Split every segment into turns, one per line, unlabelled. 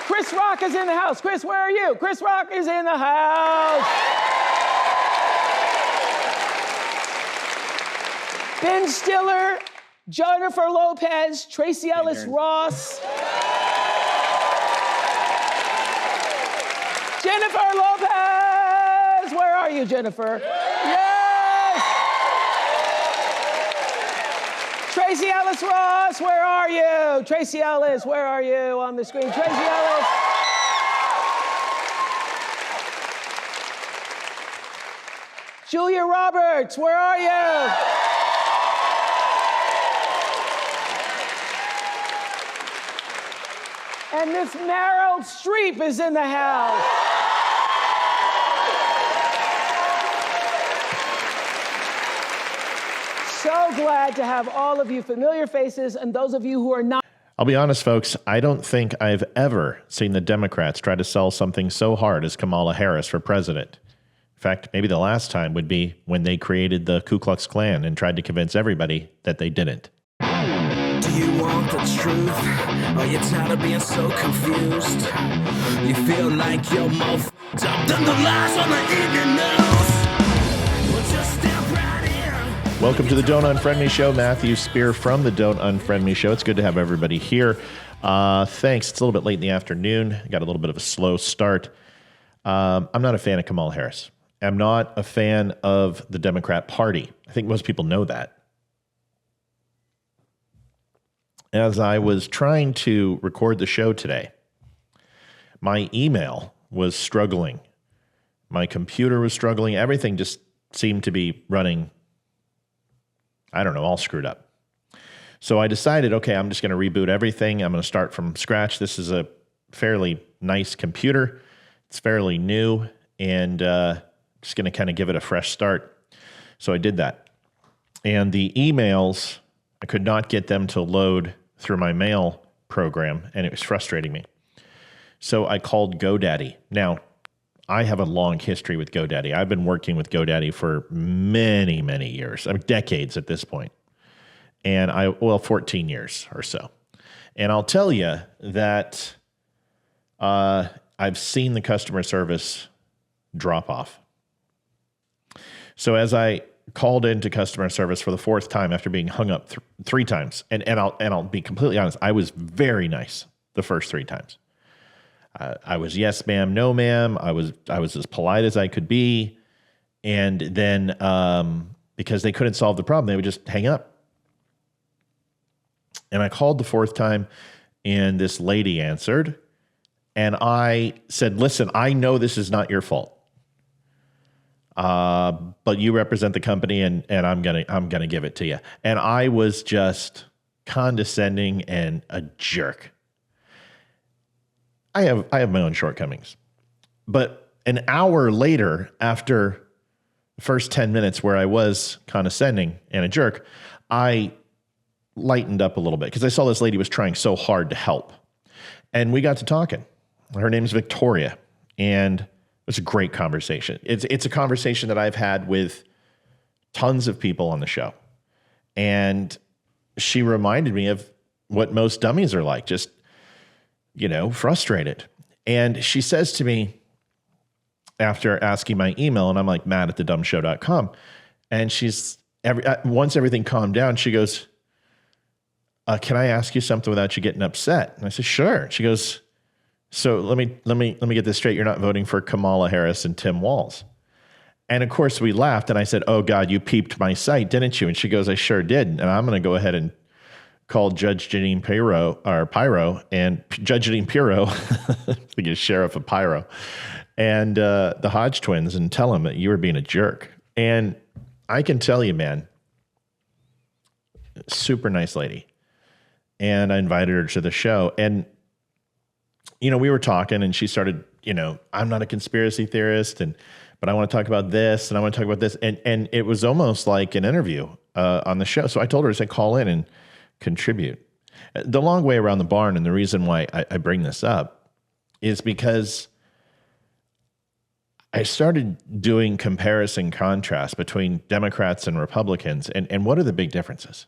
Chris Rock is in the house. Chris, where are you? Chris Rock is in the house. Ben Stiller, Jennifer Lopez, Tracy Ellis Ross. Jennifer Lopez! Where are you, Jennifer? Yes! Tracy Ellis Ross, where are you? Tracy Ellis, where are you on the screen? Tracy Ellis. Julia Roberts, where are you? And Miss Meryl Streep is in the house. So glad to have all of you familiar faces and those of you who are not.
I'll be honest, folks, I don't think I've ever seen the Democrats try to sell something so hard as Kamala Harris for president. In fact, maybe the last time would be when they created the Ku Klux Klan and tried to convince everybody that they didn't.
Do you want the truth? Are you tired of being so confused? You feel like you're more f***ed up than the lies on the evening news? Well, just step right in.
Welcome to the Don't Unfriend Me Show. Matthew Spear from the Don't Unfriend Me Show. It's good to have everybody here. Thanks. It's a little bit late in the afternoon. Got a little bit of a slow start. I'm not a fan of Kamala Harris. I'm not a fan of the Democrat Party. I think most people know that. As I was trying to record the show today, my email was struggling. My computer was struggling. Everything just seemed to be running, I don't know, all screwed up. So I decided, okay, I'm just going to reboot everything. I'm going to start from scratch. This is a fairly nice computer. It's fairly new, and just going to kind of give it a fresh start. So I did that. And the emails, I could not get them to load through my mail program, and it was frustrating me. So I called GoDaddy. Now, I have a long history with GoDaddy. I've been working with GoDaddy for many, many years. I mean, decades at this point. And 14 years or so. And I'll tell you that I've seen the customer service drop off. So as I called into customer service for the fourth time after being hung up three times. And I'll be completely honest, I was very nice the first three times. I was yes, ma'am, no, ma'am. I was as polite as I could be. And then because they couldn't solve the problem, they would just hang up. And I called the fourth time, and this lady answered. And I said, listen, I know this is not your fault. But you represent the company, and I'm gonna give it to you. And I was just condescending and a jerk. I have my own shortcomings, but an hour later, after the first 10 minutes where I was condescending and a jerk, I lightened up a little bit because I saw this lady was trying so hard to help, and we got to talking. Her name is Victoria, and it was a great conversation. It's a conversation that I've had with tons of people on the show. And she reminded me of what most dummies are like, just, frustrated. And she says to me after asking my email, and I'm like, matt@thedumbshow.com. And she's, once everything calmed down, she goes, can I ask you something without you getting upset? And I said, sure. She goes, so let me get this straight. You're not voting for Kamala Harris and Tim Walz. And of course we laughed, and I said, oh God, you peeped my site, didn't you? And she goes, I sure did. And I'm going to go ahead and call Judge Jeanine Pirro, and Judge Jeanine Pirro, the sheriff of Pyro, and the Hodge twins, and tell them that you were being a jerk. And I can tell you, man, super nice lady. And I invited her to the show, and we were talking, and she started, I'm not a conspiracy theorist, but I want to talk about this, and I want to talk about this. And it was almost like an interview on the show. So I told her, I said, call in and contribute. The long way around the barn, and the reason why I bring this up is because I started doing comparison contrast between Democrats and Republicans, and what are the big differences?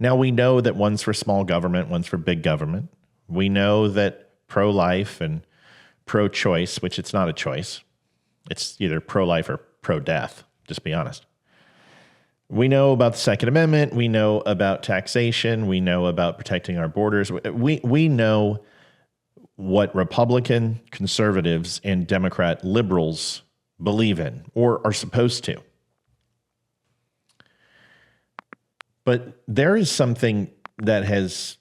Now, we know that one's for small government, one's for big government. We know that pro-life and pro-choice, which it's not a choice. It's either pro-life or pro-death, just be honest. We know about the Second Amendment. We know about taxation. We know about protecting our borders. We know what Republican conservatives and Democrat liberals believe in or are supposed to. But there is something that has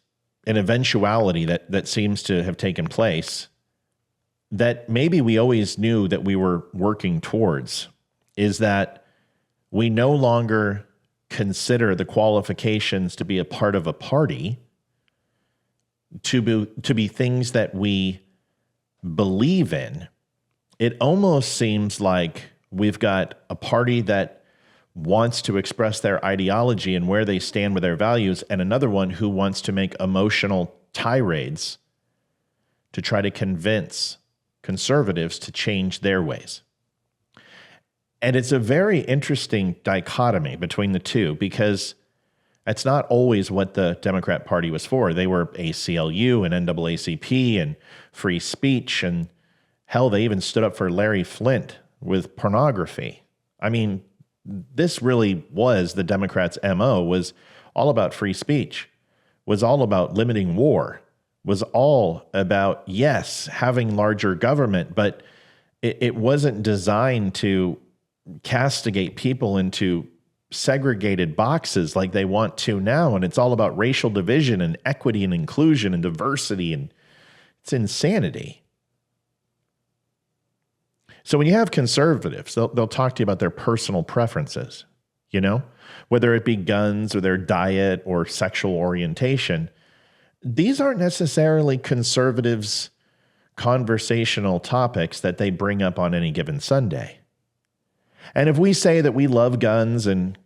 an eventuality that seems to have taken place that maybe we always knew that we were working towards, is that we no longer consider the qualifications to be a part of a party to be things that we believe in. It almost seems like we've got a party that wants to express their ideology and where they stand with their values, and another one who wants to make emotional tirades to try to convince conservatives to change their ways. And it's a very interesting dichotomy between the two, because that's not always what the Democrat Party was for. They were ACLU and NAACP and free speech, and hell, they even stood up for Larry Flint with pornography. I mean, this really was the Democrats' MO, was all about free speech, was all about limiting war, was all about, yes, having larger government, but it wasn't designed to castigate people into segregated boxes like they want to now. And it's all about racial division and equity and inclusion and diversity, and it's insanity. So when you have conservatives, they'll talk to you about their personal preferences, you know, whether it be guns or their diet or sexual orientation. These aren't necessarily conservatives' conversational topics that they bring up on any given Sunday. And if we say that we love guns and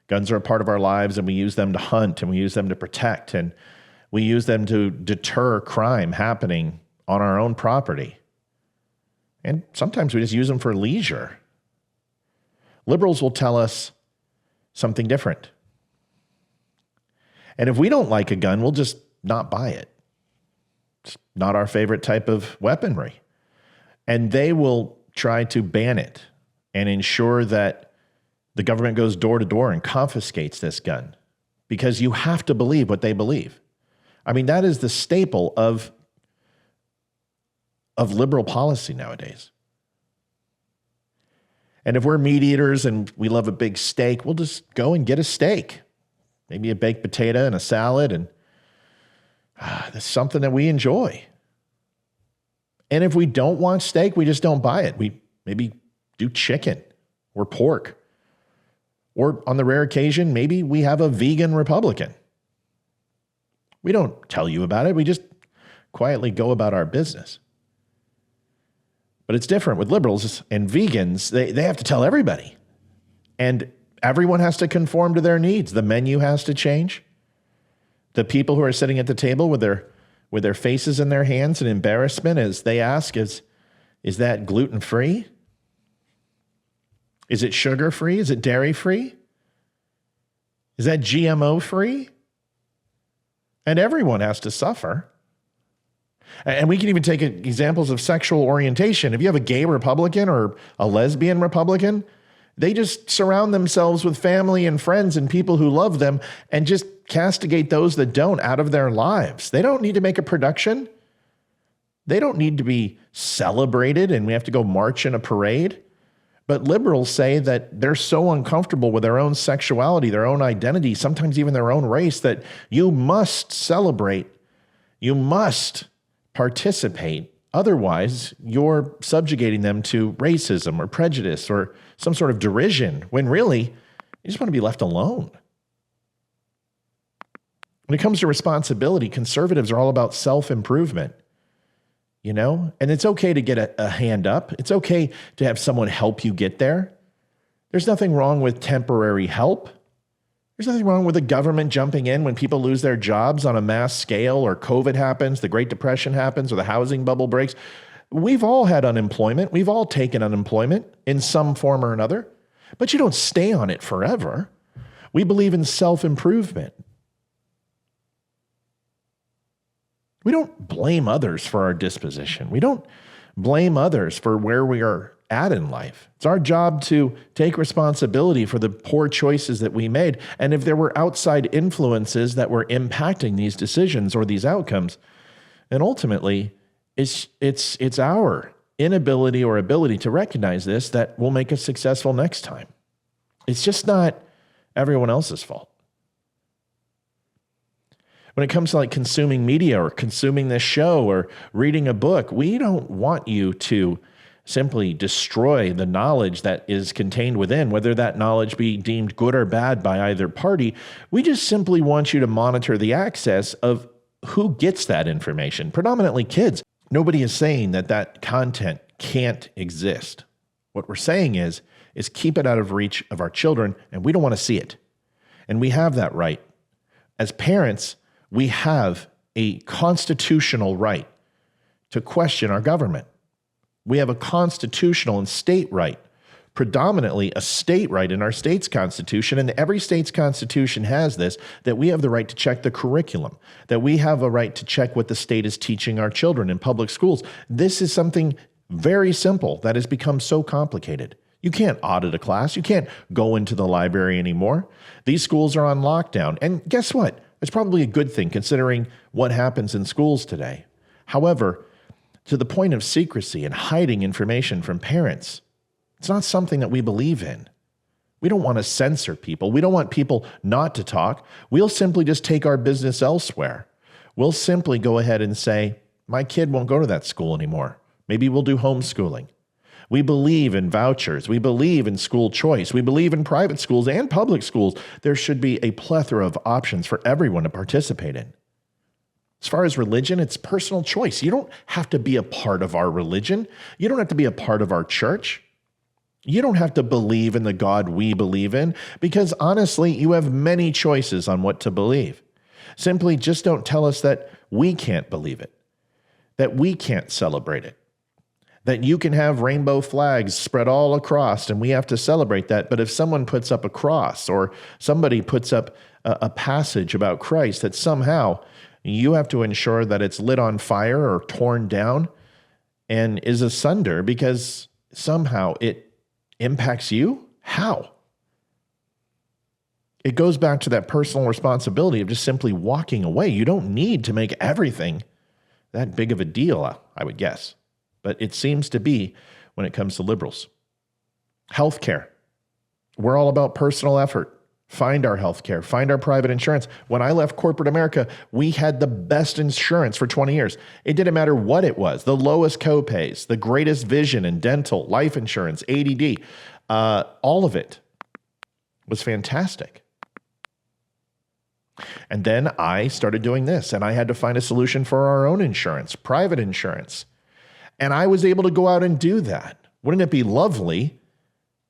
guns are a part of our lives and we use them to hunt and we use them to protect and we use them to deter crime happening on our own property, and sometimes we just use them for leisure, liberals will tell us something different. And if we don't like a gun, we'll just not buy it. It's not our favorite type of weaponry. And they will try to ban it and ensure that the government goes door to door and confiscates this gun, because you have to believe what they believe. I mean, that is the staple of liberal policy nowadays. And if we're meat eaters and we love a big steak, we'll just go and get a steak, maybe a baked potato and a salad, and that's something that we enjoy. And if we don't want steak, we just don't buy it. We maybe do chicken or pork. Or on the rare occasion, maybe we have a vegan Republican. We don't tell you about it. We just quietly go about our business. But it's different with liberals and vegans. They have to tell everybody. And everyone has to conform to their needs. The menu has to change. The people who are sitting at the table with their faces in their hands in embarrassment as they ask, is that gluten-free? Is it sugar-free? Is it dairy-free? Is that GMO-free? And everyone has to suffer. And we can even take examples of sexual orientation. If you have a gay Republican or a lesbian Republican, they just surround themselves with family and friends and people who love them and just castigate those that don't out of their lives. They don't need to make a production. They don't need to be celebrated and we have to go march in a parade. But liberals say that they're so uncomfortable with their own sexuality, their own identity, sometimes even their own race, that you must celebrate. You must participate. Otherwise, you're subjugating them to racism or prejudice or some sort of derision, when really, you just want to be left alone. When it comes to responsibility, conservatives are all about self-improvement, you know? And it's okay to get a hand up. It's okay to have someone help you get there. There's nothing wrong with temporary help. There's nothing wrong with the government jumping in when people lose their jobs on a mass scale, or COVID happens, the Great Depression happens, or the housing bubble breaks. We've all had unemployment. We've all taken unemployment in some form or another, but you don't stay on it forever. We believe in self-improvement. We don't blame others for our disposition. We don't blame others for where we are at in life. It's our job to take responsibility for the poor choices that we made. And if there were outside influences that were impacting these decisions or these outcomes, then ultimately it's our inability or ability to recognize this that will make us successful next time. It's just not everyone else's fault. When it comes to like consuming media or consuming this show or reading a book, we don't want you to simply destroy the knowledge that is contained within, whether that knowledge be deemed good or bad by either party. We just simply want you to monitor the access of who gets that information, predominantly kids. Nobody is saying that that content can't exist. What we're saying is keep it out of reach of our children, and we don't want to see it. And we have that right. As parents, we have a constitutional right to question our government. We have a constitutional and state right, predominantly a state right in our state's constitution, and every state's constitution has this, that we have the right to check the curriculum, that we have a right to check what the state is teaching our children in public schools. This is something very simple that has become so complicated. You can't audit a class. You can't go into the library anymore. These schools are on lockdown. And guess what? It's probably a good thing considering what happens in schools today. However, to the point of secrecy and hiding information from parents, it's not something that we believe in. We don't want to censor people. We don't want people not to talk. We'll simply just take our business elsewhere. We'll simply go ahead and say, my kid won't go to that school anymore. Maybe we'll do homeschooling. We believe in vouchers. We believe in school choice. We believe in private schools and public schools. There should be a plethora of options for everyone to participate in. As far as religion, it's personal choice. You don't have to be a part of our religion. You don't have to be a part of our church. You don't have to believe in the God we believe in, because honestly, you have many choices on what to believe. Simply just don't tell us that we can't believe it, that we can't celebrate it, that you can have rainbow flags spread all across and we have to celebrate that. But if someone puts up a cross or somebody puts up a passage about Christ, that somehow you have to ensure that it's lit on fire or torn down and is asunder because somehow it impacts you? How? It goes back to that personal responsibility of just simply walking away. You don't need to make everything that big of a deal, I would guess. But it seems to be when it comes to liberals. Healthcare. We're all about personal effort. Find our healthcare, find our private insurance. When I left corporate America, we had the best insurance for 20 years. It didn't matter what it was, the lowest copays, the greatest vision and dental, life insurance, ADD, all of it was fantastic. And then I started doing this, and I had to find a solution for our own insurance, private insurance. And I was able to go out and do that. Wouldn't it be lovely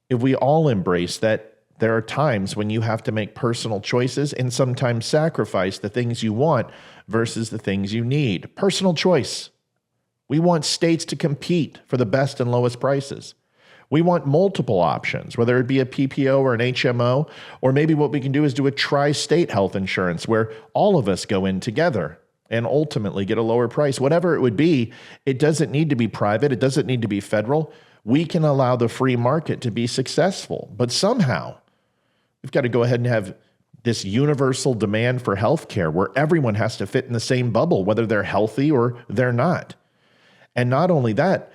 if we all embrace that there are times when you have to make personal choices and sometimes sacrifice the things you want versus the things you need? Personal choice. We want states to compete for the best and lowest prices. We want multiple options, whether it be a PPO or an HMO, or maybe what we can do is do a tri-state health insurance where all of us go in together and ultimately get a lower price. Whatever it would be, it doesn't need to be private. It doesn't need to be federal. We can allow the free market to be successful. But somehow, we've got to go ahead and have this universal demand for healthcare where everyone has to fit in the same bubble, whether they're healthy or they're not. And not only that,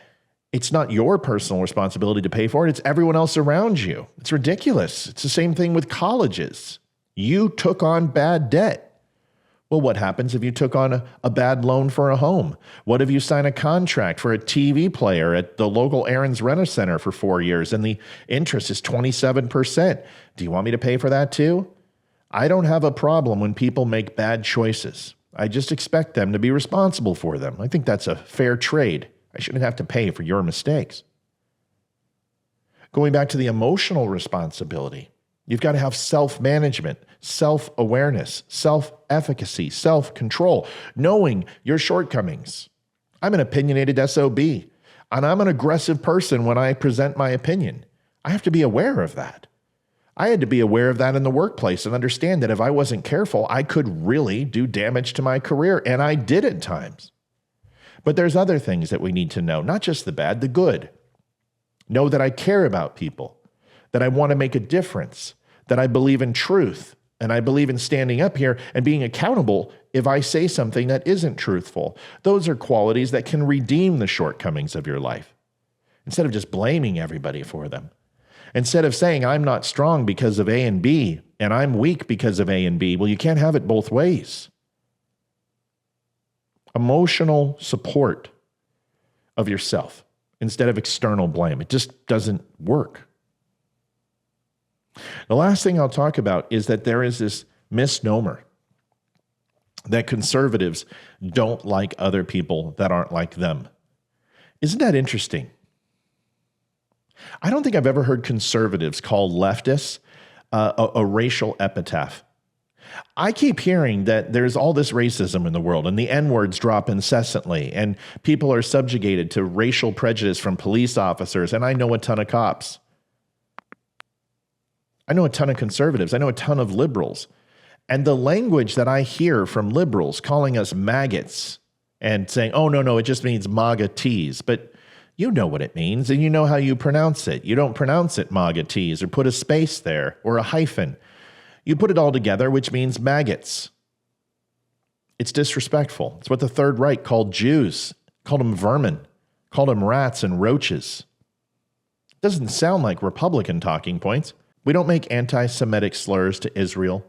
it's not your personal responsibility to pay for it. It's everyone else around you. It's ridiculous. It's the same thing with colleges. You took on bad debt. Well, what happens if you took on a bad loan for a home? What if you sign a contract for a TV player at the local Aaron's Rent-A-Center for 4 years and the interest is 27%? Do you want me to pay for that too? I don't have a problem when people make bad choices. I just expect them to be responsible for them. I think that's a fair trade. I shouldn't have to pay for your mistakes. Going back to the emotional responsibility, you've got to have self-management, self-awareness, self-efficacy, self-control, knowing your shortcomings. I'm an opinionated SOB, and I'm an aggressive person when I present my opinion. I have to be aware of that. I had to be aware of that in the workplace and understand that if I wasn't careful, I could really do damage to my career, and I did at times. But there's other things that we need to know, not just the bad, the good. Know that I care about people, that I want to make a difference, that I believe in truth, and I believe in standing up here and being accountable if I say something that isn't truthful. Those are qualities that can redeem the shortcomings of your life, instead of just blaming everybody for them. Instead of saying, I'm not strong because of A and B, and I'm weak because of A and B. Well, you can't have it both ways. Emotional support of yourself instead of external blame. It just doesn't work. The last thing I'll talk about is that there is this misnomer that conservatives don't like other people that aren't like them. Isn't that interesting? I don't think I've ever heard conservatives call leftists a racial epitaph. I keep hearing that there's all this racism in the world and the N-words drop incessantly and people are subjugated to racial prejudice from police officers, and I know a ton of cops. I know a ton of conservatives. I know a ton of liberals. And the language that I hear from liberals calling us maggots and saying, oh, no, it just means MAGA-tees. But you know what it means, and you know how you pronounce it. You don't pronounce it MAGA-tees or put a space there or a hyphen. You put it all together, which means maggots. It's disrespectful. It's what the Third Reich called Jews, called them vermin, called them rats and roaches. It doesn't sound like Republican talking points. We don't make anti-Semitic slurs to Israel.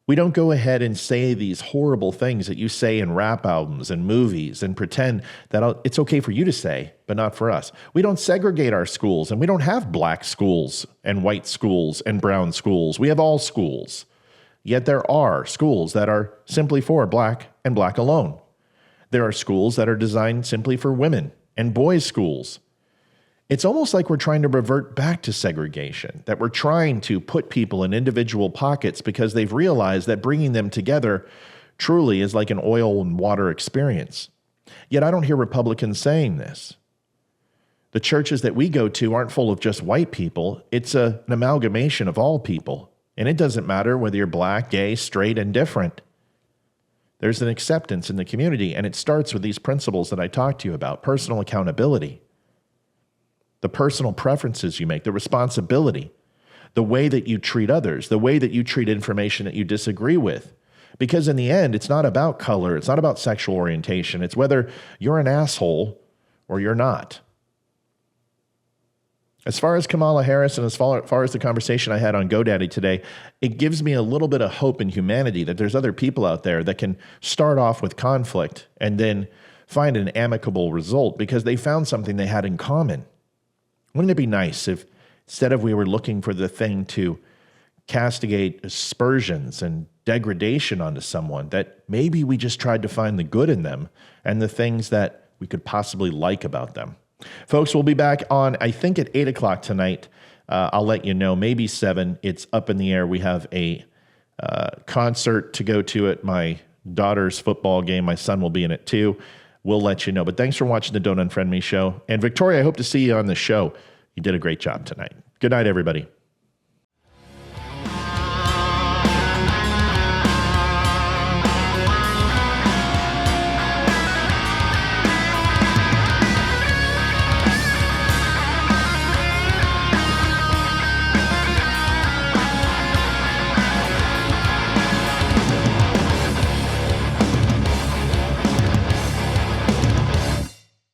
We don't go ahead and say these horrible things that you say in rap albums and movies and pretend that it's okay for you to say, but not for us. We don't segregate our schools, and we don't have black schools and white schools and brown schools. We have all schools. Yet there are schools that are simply for black and black alone. There are schools that are designed simply for women and boys' schools. It's almost like we're trying to revert back to segregation, that we're trying to put people in individual pockets because they've realized that bringing them together truly is like an oil and water experience. Yet I don't hear Republicans saying this. The churches that we go to aren't full of just white people. It's an amalgamation of all people. And it doesn't matter whether you're black, gay, straight, and different. There's an acceptance in the community, and it starts with these principles that I talked to you about: personal accountability, the personal preferences you make, the responsibility, the way that you treat others, the way that you treat information that you disagree with. Because in the end, it's not about color, it's not about sexual orientation, it's whether you're an asshole or you're not. As far as Kamala Harris and as far as the conversation I had on GoDaddy today, it gives me a little bit of hope in humanity that there's other people out there that can start off with conflict and then find an amicable result because they found something they had in common. Wouldn't it be nice if instead of we were looking for the thing to castigate aspersions and degradation onto someone, that maybe we just tried to find the good in them and the things that we could possibly like about them. Folks, we'll be back on, I think, at 8 o'clock tonight. I'll let you know, maybe 7. It's up in the air. We have a concert to go to at my daughter's football game. My son will be in it too. We'll let you know. But thanks for watching the Don't Unfriend Me show. And Victoria, I hope to see you on the show. You did a great job tonight. Good night, everybody.